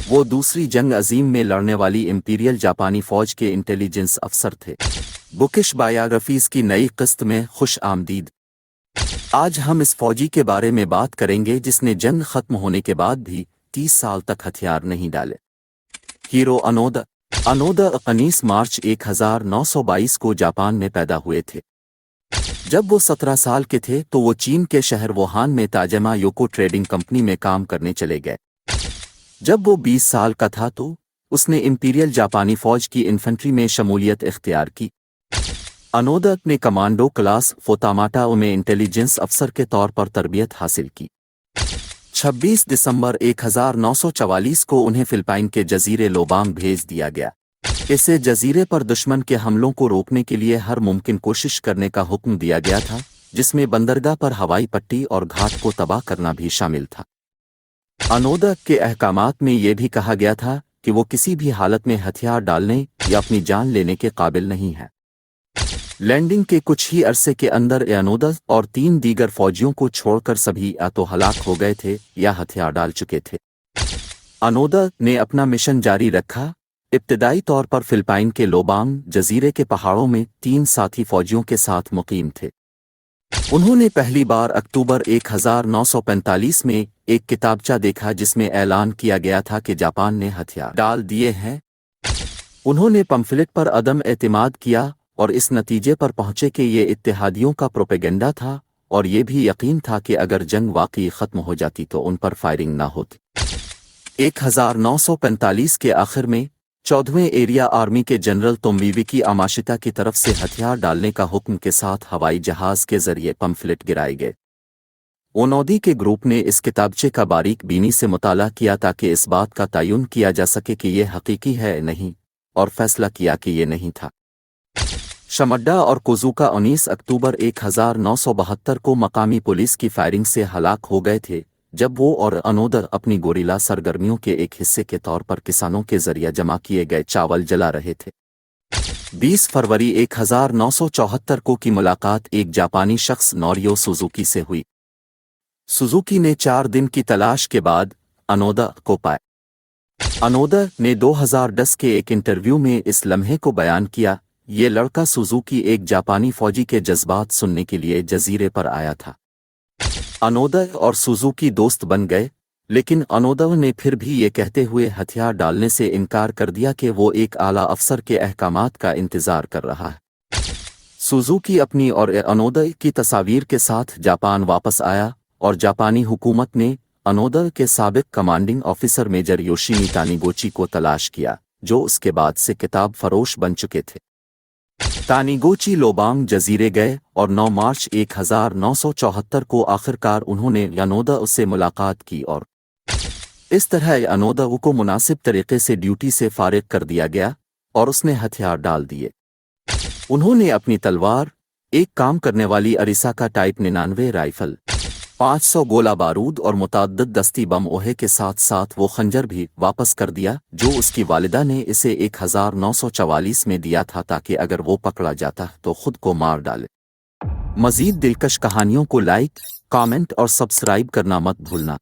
وہ دوسری جنگ عظیم میں لڑنے والی امپیریل جاپانی فوج کے انٹیلیجنس افسر تھے۔ بکش بایوگرافیز کی نئی قسط میں خوش آمدید۔ آج ہم اس فوجی کے بارے میں بات کریں گے جس نے جنگ ختم ہونے کے بعد بھی 30 سال تک ہتھیار نہیں ڈالے۔ ہیرو انودا۔ انودا 19 مارچ 1922 کو جاپان میں پیدا ہوئے تھے۔ جب وہ 17 سال کے تھے تو وہ چین کے شہر ووہان میں تاجمہ یوکو ٹریڈنگ کمپنی میں کام کرنے چلے گئے۔ جب وہ 20 سال کا تھا تو اس نے امپیریل جاپانی فوج کی انفنٹری میں شمولیت اختیار کی۔ انودا نے کمانڈو کلاس فوتاماٹا میں انٹیلیجنس افسر کے طور پر تربیت حاصل کی۔ 26 دسمبر 1944 کو انہیں فلپائن کے جزیرے لوبانگ بھیج دیا گیا۔ اسے جزیرے پر دشمن کے حملوں کو روکنے کے لیے ہر ممکن کوشش کرنے کا حکم دیا گیا تھا، جس میں بندرگاہ پر ہوائی پٹی اور گھاٹ کو تباہ کرنا بھی شامل تھا۔ انودا کے احکامات میں یہ بھی کہا گیا تھا کہ وہ کسی بھی حالت میں ہتھیار ڈالنے یا اپنی جان لینے کے قابل نہیں ہے۔ لینڈنگ کے کچھ ہی عرصے کے اندر انودا اور 3 دیگر فوجیوں کو چھوڑ کر سبھی یا تو ہلاک ہو گئے تھے یا ہتھیار ڈال چکے تھے۔ انودا نے اپنا مشن جاری رکھا۔ ابتدائی طور پر فلپائن کے لوبانگ جزیرے کے پہاڑوں میں 3 ساتھی فوجیوں کے ساتھ مقیم تھے۔ انہوں نے پہلی بار اکتوبر 1945 میں ایک کتابچہ دیکھا جس میں اعلان کیا گیا تھا کہ جاپان نے ہتھیار ڈال دیے ہیں۔ انہوں نے پمفلٹ پر عدم اعتماد کیا اور اس نتیجے پر پہنچے کہ یہ اتحادیوں کا پروپیگنڈا تھا، اور یہ بھی یقین تھا کہ اگر جنگ واقعی ختم ہو جاتی تو ان پر فائرنگ نہ ہوتی۔ 1945 کے آخر میں 14ویں ایریا آرمی کے جنرل تومویوکی یاماشیتا کی طرف سے ہتھیار ڈالنے کا حکم کے ساتھ ہوائی جہاز کے ذریعے پمفلٹ گرائے گئے۔ اونودی کے گروپ نے اس کتابچے کا باریک بینی سے مطالعہ کیا تاکہ اس بات کا تعین کیا جا سکے کہ یہ حقیقی ہے نہیں، اور فیصلہ کیا کہ یہ نہیں تھا۔ شمڈا اور کوزوکا 19 اکتوبر 1972 کو مقامی پولیس کی فائرنگ سے ہلاک ہو گئے تھے جب وہ اور انودا اپنی گوریلا سرگرمیوں کے ایک حصے کے طور پر کسانوں کے ذریعے جمع کیے گئے چاول جلا رہے تھے۔ 20 فروری 1974 کو کی ملاقات ایک جاپانی شخص نوریو سوزوکی سے ہوئی۔ سوزوکی نے 4 دن کی تلاش کے بعد انودا کو پایا۔ انودا نے 2010 کے ایک انٹرویو میں اس لمحے کو بیان کیا، یہ لڑکا سوزوکی ایک جاپانی فوجی کے جذبات سننے کے لیے جزیرے پر آیا تھا۔ انودا اور سوزوکی دوست بن گئے، لیکن انودا نے پھر بھی یہ کہتے ہوئے ہتھیار ڈالنے سے انکار کر دیا کہ وہ ایک اعلیٰ افسر کے احکامات کا انتظار کر رہا ہے۔ سوزوکی اپنی اور انودا کی تصاویر کے ساتھ جاپان واپس آیا، اور جاپانی حکومت نے انودا کے سابق کمانڈنگ آفیسر میجر یوشیمی تانیگوچی کو تلاش کیا، جو اس کے بعد سے کتاب فروش بن چکے تھے۔ تانیگوچی لوبانگ جزیرے گئے اور 9 مارچ 1974 کو آخرکار انہوں نے انودا سے ملاقات کی، اور اس طرح انودا کو مناسب طریقے سے ڈیوٹی سے فارغ کر دیا گیا اور اس نے ہتھیار ڈال دیے۔ انہوں نے اپنی تلوار، ایک کام کرنے والی اریساکا ٹائپ 99 رائفل، 500 گولہ بارود اور متعدد دستی بم اوہے کے ساتھ ساتھ وہ خنجر بھی واپس کر دیا جو اس کی والدہ نے اسے 1944 میں دیا تھا تاکہ اگر وہ پکڑا جاتا تو خود کو مار ڈالے۔ مزید دلکش کہانیوں کو لائک، کامنٹ اور سبسکرائب کرنا مت بھولنا۔